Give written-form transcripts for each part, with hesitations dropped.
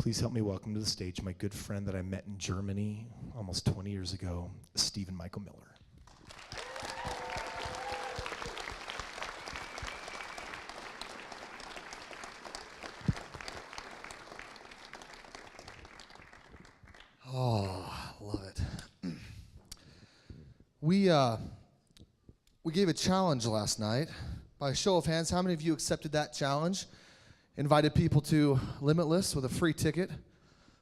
Please help me welcome to the stage my good friend that I met in Germany almost 20 years ago, Stephen Michael Miller. Oh, love it. We gave a challenge last night. By a show of hands, how many of you accepted that challenge? Invited people to Limitless with a free ticket.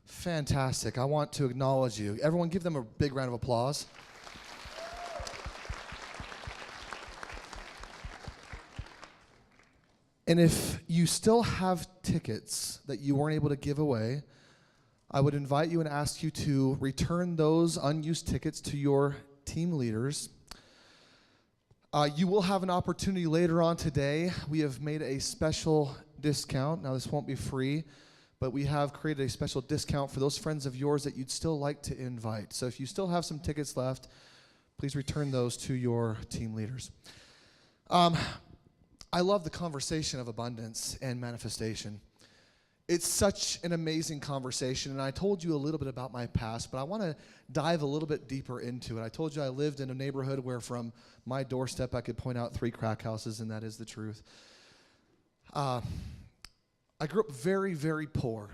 Fantastic. I want to acknowledge you. Everyone give them a big round of applause. And if you still have tickets that you weren't able to give away, I would invite you and ask you to return those unused tickets to your team leaders. You will have an opportunity later on today. We have made a special discount. Now, this won't be free, but we have created a special discount for those friends of yours that you'd still like to invite. So if you still have some tickets left, please return those to your team leaders. I love the conversation of abundance and manifestation. It's such an amazing conversation, and I told you a little bit about my past, but I want to dive a little bit deeper into it. I told you I lived in a neighborhood where from my doorstep I could point out 3 crack houses, and that is the truth. I grew up very, very poor.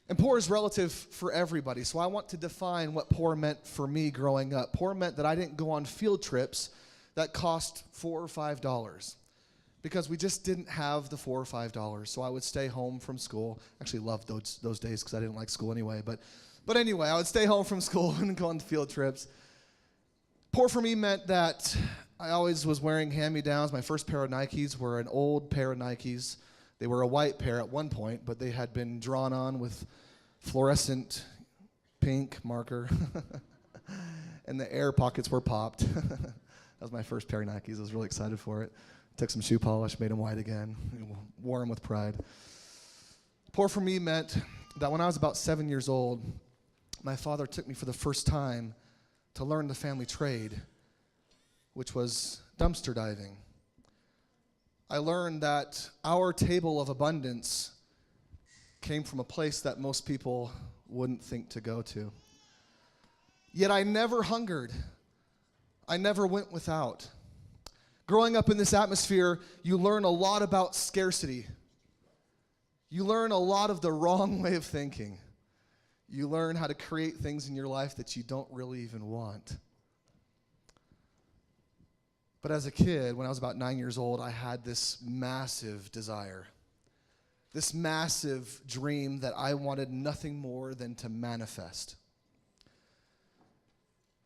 And poor is relative for everybody, so I want to define what poor meant for me growing up. Poor meant that I didn't go on field trips that cost $4 or $5. Because we just didn't have the $4 or $5, so I would stay home from school. Actually loved those days because I didn't like school anyway. But anyway, I would stay home from school and go on field trips. Poor for me meant that I always was wearing hand-me-downs. My first pair of Nikes were an old pair of Nikes. They were a white pair at one point, but they had been drawn on with fluorescent pink marker, and the air pockets were popped. That was my first pair of Nikes. I was really excited for it. Took some shoe polish, made them white again, wore them with pride. Poor for me meant that when I was about 7 years old, my father took me for the first time to learn the family trade, which was dumpster diving. I learned that our table of abundance came from a place that most people wouldn't think to go to. Yet I never hungered. I never went without. Growing up in this atmosphere, you learn a lot about scarcity. You learn a lot of the wrong way of thinking. You learn how to create things in your life that you don't really even want. But as a kid, when I was about 9 years old, I had this massive desire, this massive dream that I wanted nothing more than to manifest.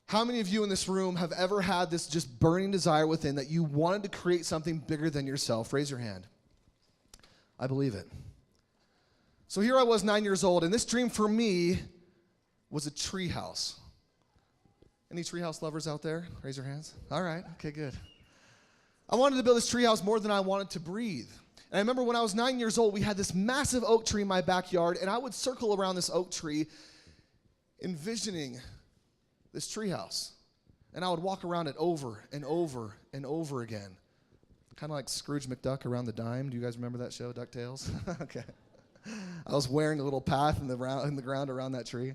How many of you in this room have ever had this just burning desire within that you wanted to create something bigger than yourself? Raise your hand. I believe it. So here I was 9 years old, and this dream for me was a TreeHouse. Any TreeHouse lovers out there? Raise your hands. All right, okay, good. I wanted to build this TreeHouse more than I wanted to breathe. And I remember when I was 9 years old, we had this massive oak tree in my backyard, and I would circle around this oak tree envisioning this treehouse, and I would walk around it over and over and over again, kind of like Scrooge McDuck around the dime. Do you guys remember that show, DuckTales? Okay. I was wearing a little path in the ground around that tree,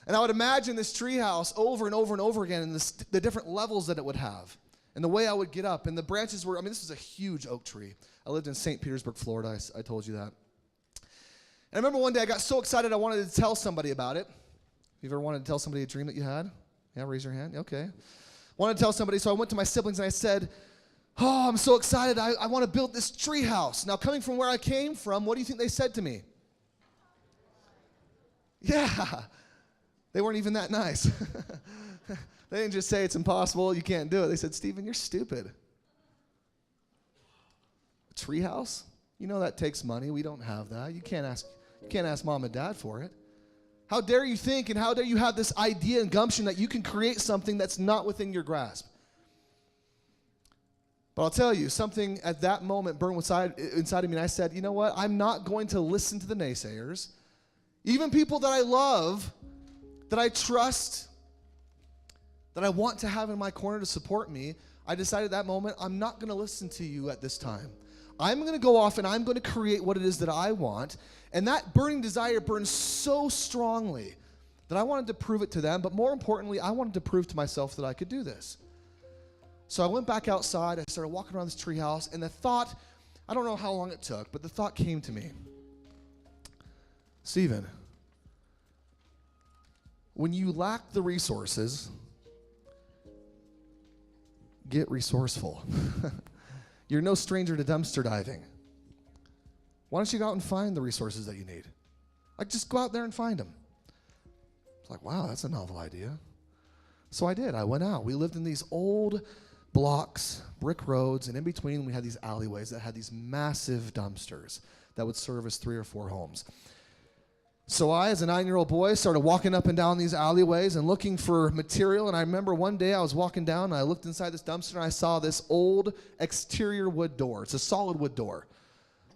and I would imagine this treehouse over and over and over again, and the different levels that it would have, and the way I would get up, and the branches were. I mean, this was a huge oak tree. I lived in St. Petersburg, Florida. I told you that. And I remember one day I got so excited I wanted to tell somebody about it. You ever wanted to tell somebody a dream that you had? Yeah, raise your hand. Okay. Wanted to tell somebody, so I went to my siblings and I said, oh, I'm so excited. I want to build this tree house. Now, coming from where I came from, what do you think they said to me? Yeah. They weren't even that nice. They didn't just say it's impossible, you can't do it. They said, Stephen, you're stupid. A tree house? You know that takes money. We don't have that. You can't ask mom and dad for it. How dare you think and how dare you have this idea and gumption that you can create something that's not within your grasp? But I'll tell you, something at that moment burned inside of me, and I said, you know what? I'm not going to listen to the naysayers. Even people that I love, that I trust, that I want to have in my corner to support me, I decided at that moment, I'm not going to listen to you at this time. I'm going to go off and I'm going to create what it is that I want. And that burning desire burns so strongly that I wanted to prove it to them. But more importantly, I wanted to prove to myself that I could do this. So I went back outside. I started walking around this treehouse. And the thought, I don't know how long it took, but the thought came to me. Stephen, when you lack the resources, get resourceful. You're no stranger to dumpster diving. Why don't you go out and find the resources that you need? Like, just go out there and find them. It's like, wow, that's a novel idea. So I did. I went out. We lived in these old blocks, brick roads, and in between we had these alleyways that had these massive dumpsters that would service 3 or 4 homes. So I, as a 9-year-old boy, started walking up and down these alleyways and looking for material. And I remember one day I was walking down and I looked inside this dumpster and I saw this old exterior wood door. It's a solid wood door.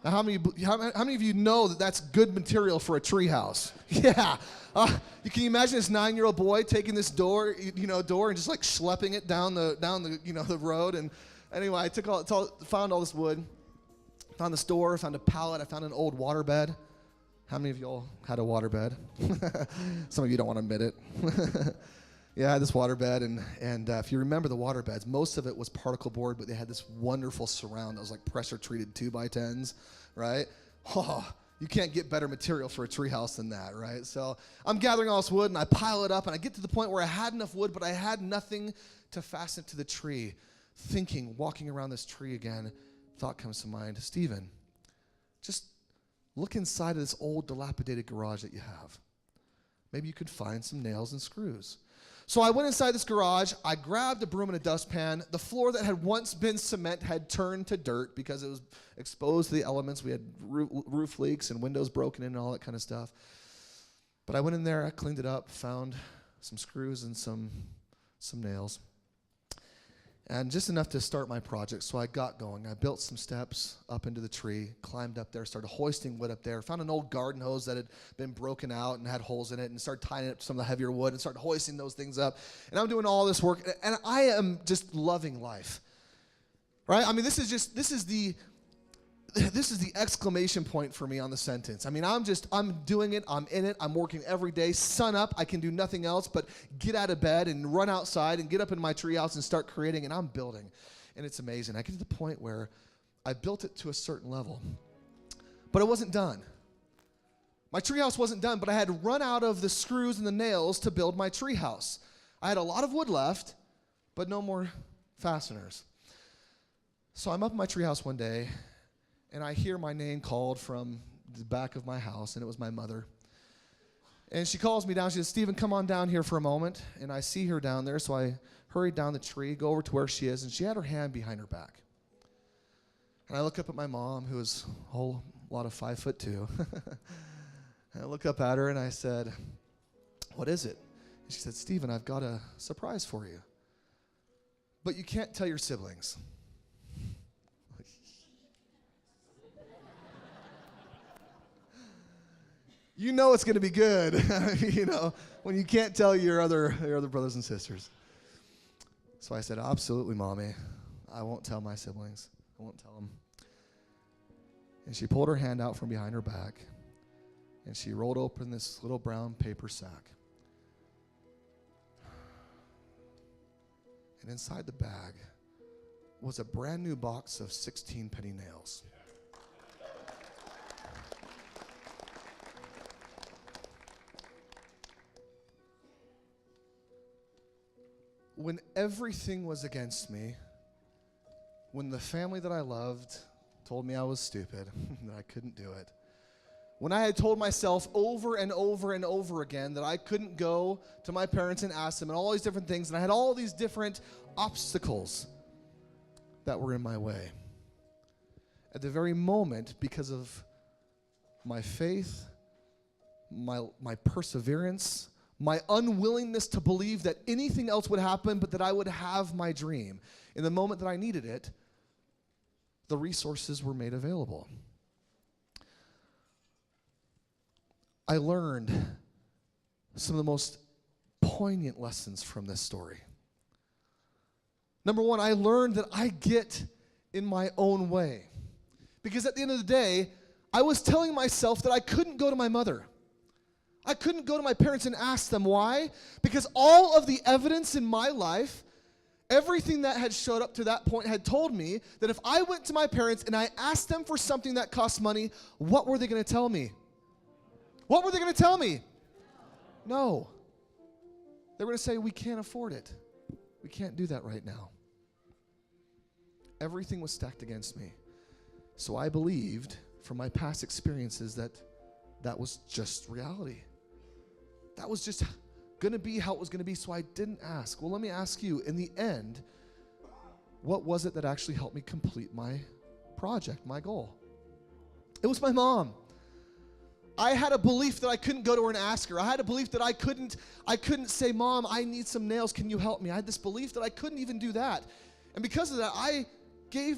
Now, how many of you know that that's good material for a treehouse? Yeah. Can you imagine this 9-year-old boy taking this door and just like schlepping it down the road? And anyway, I found all this wood, found this door, found a pallet, I found an old waterbed. How many of y'all had a waterbed? Some of you don't want to admit it. Yeah, I had this waterbed, and if you remember the waterbeds, most of it was particle board, but they had this wonderful surround that was like pressure-treated 2x10s, right? Oh, you can't get better material for a treehouse than that, right? So I'm gathering all this wood, and I pile it up, and I get to the point where I had enough wood, but I had nothing to fasten it to the tree. Thinking, walking around this tree again, thought comes to mind, Stephen, just look inside of this old dilapidated garage that you have. Maybe you could find some nails and screws. So I went inside this garage. I grabbed a broom and a dustpan. The floor that had once been cement had turned to dirt because it was exposed to the elements. We had roof leaks and windows broken in and all that kind of stuff. But I went in there, I cleaned it up, found some screws and some nails. And just enough to start my project, so I got going. I built some steps up into the tree, climbed up there, started hoisting wood up there, found an old garden hose that had been broken out and had holes in it, and started tying it up to some of the heavier wood and started hoisting those things up. And I'm doing all this work, and I am just loving life, right? I mean, this is the exclamation point for me on the sentence. I mean, I'm doing it, I'm in it, I'm working every day. Sun up, I can do nothing else but get out of bed and run outside and get up in my treehouse and start creating, and I'm building. And it's amazing. I get to the point where I built it to a certain level, but it wasn't done. My treehouse wasn't done, but I had run out of the screws and the nails to build my treehouse. I had a lot of wood left, but no more fasteners. So I'm up in my treehouse one day, and I hear my name called from the back of my house, and it was my mother. And she calls me down. She says, Stephen, come on down here for a moment. And I see her down there, so I hurried down the tree, go over to where she is, and she had her hand behind her back. And I look up at my mom, who is a whole lot of 5'2". And I look up at her, and I said, what is it? And she said, Stephen, I've got a surprise for you. But you can't tell your siblings. You know it's going to be good, when you can't tell your other brothers and sisters. So I said, absolutely, Mommy. I won't tell my siblings. I won't tell them. And she pulled her hand out from behind her back, and she rolled open this little brown paper sack. And inside the bag was a brand new box of 16 penny nails. When everything was against me, when the family that I loved told me I was stupid, that I couldn't do it, when I had told myself over and over and over again that I couldn't go to my parents and ask them and all these different things, and I had all these different obstacles that were in my way. At the very moment, because of my faith, my perseverance, my unwillingness to believe that anything else would happen but that I would have my dream, in the moment that I needed it, the resources were made available. I learned some of the most poignant lessons from this story. Number one, I learned that I get in my own way. Because at the end of the day, I was telling myself that I couldn't go to my mother. I couldn't go to my parents and ask them. Why? Because all of the evidence in my life, everything that had showed up to that point had told me that if I went to my parents and I asked them for something that cost money, what were they going to tell me? What were they going to tell me? No. They were going to say, we can't afford it. We can't do that right now. Everything was stacked against me. So I believed from my past experiences that that was just reality. That was just going to be how it was going to be, so I didn't ask. Well, let me ask you, in the end, what was it that actually helped me complete my project, my goal? It was my mom. I had a belief that I couldn't go to her and ask her. I had a belief that I couldn't say, Mom, I need some nails. Can you help me? I had this belief that I couldn't even do that. And because of that, I created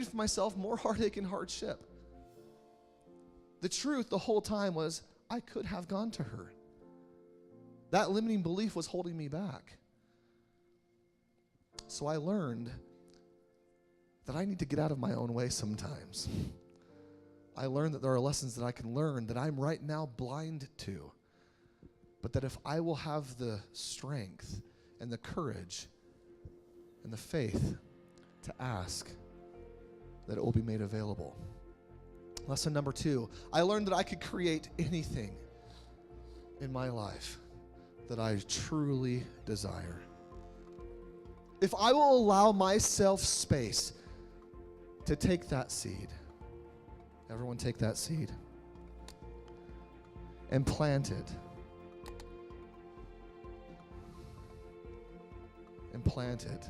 for myself more heartache and hardship. The truth the whole time was I could have gone to her. That limiting belief was holding me back. So I learned that I need to get out of my own way sometimes. I learned that there are lessons that I can learn that I'm right now blind to. But that if I will have the strength and the courage and the faith to ask, that it will be made available. Lesson number 2, I learned that I could create anything in my life that I truly desire. If I will allow myself space to take that seed, everyone take that seed and plant it. And plant it.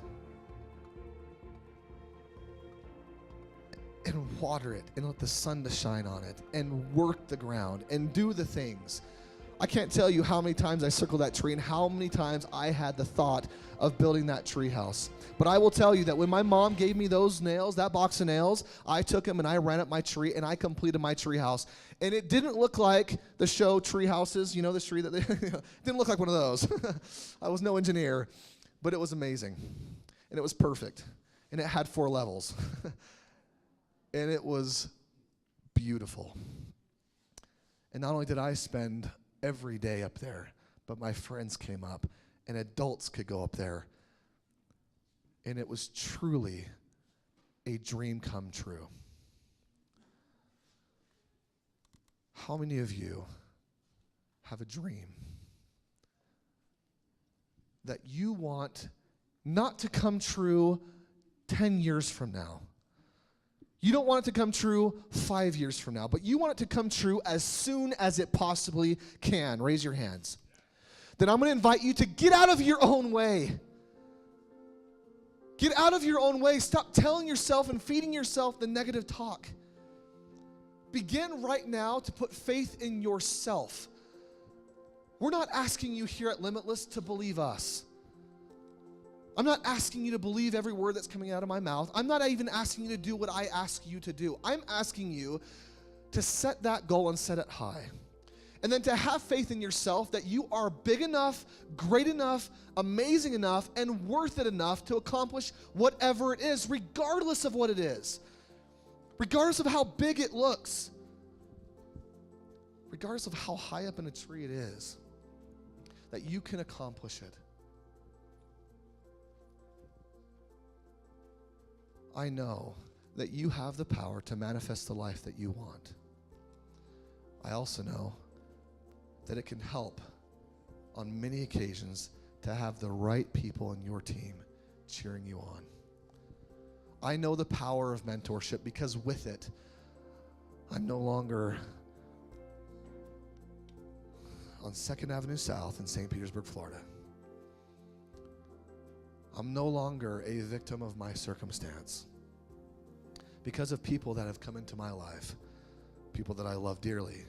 And water it and let the sun to shine on it and work the ground and do the things. I can't tell you how many times I circled that tree and how many times I had the thought of building that tree house. But I will tell you that when my mom gave me those nails, that box of nails, I took them and I ran up my tree and I completed my tree house. And it didn't look like the show TreeHouses, you know, the tree that they it didn't look like one of those. I was no engineer, but it was amazing. And it was perfect. And it had 4 levels. And it was beautiful. And not only did I spend every day up there, but my friends came up, and adults could go up there. And it was truly a dream come true. How many of you have a dream that you want not to come true 10 years from now? You don't want it to come true 5 years from now, but you want it to come true as soon as it possibly can. Raise your hands. Then I'm going to invite you to get out of your own way. Get out of your own way. Stop telling yourself and feeding yourself the negative talk. Begin right now to put faith in yourself. We're not asking you here at Limitless to believe us. I'm not asking you to believe every word that's coming out of my mouth. I'm not even asking you to do what I ask you to do. I'm asking you to set that goal and set it high. And then to have faith in yourself that you are big enough, great enough, amazing enough, and worth it enough to accomplish whatever it is, regardless of what it is. Regardless of how big it looks. Regardless of how high up in a tree it is. That you can accomplish it. I know that you have the power to manifest the life that you want. I also know that it can help on many occasions to have the right people in your team cheering you on. I know the power of mentorship because with it, I'm no longer on 2nd Avenue South in St. Petersburg, Florida. I'm no longer a victim of my circumstance. Because of people that have come into my life, people that I love dearly,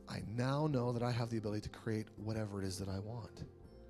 I now know that I have the ability to create whatever it is that I want.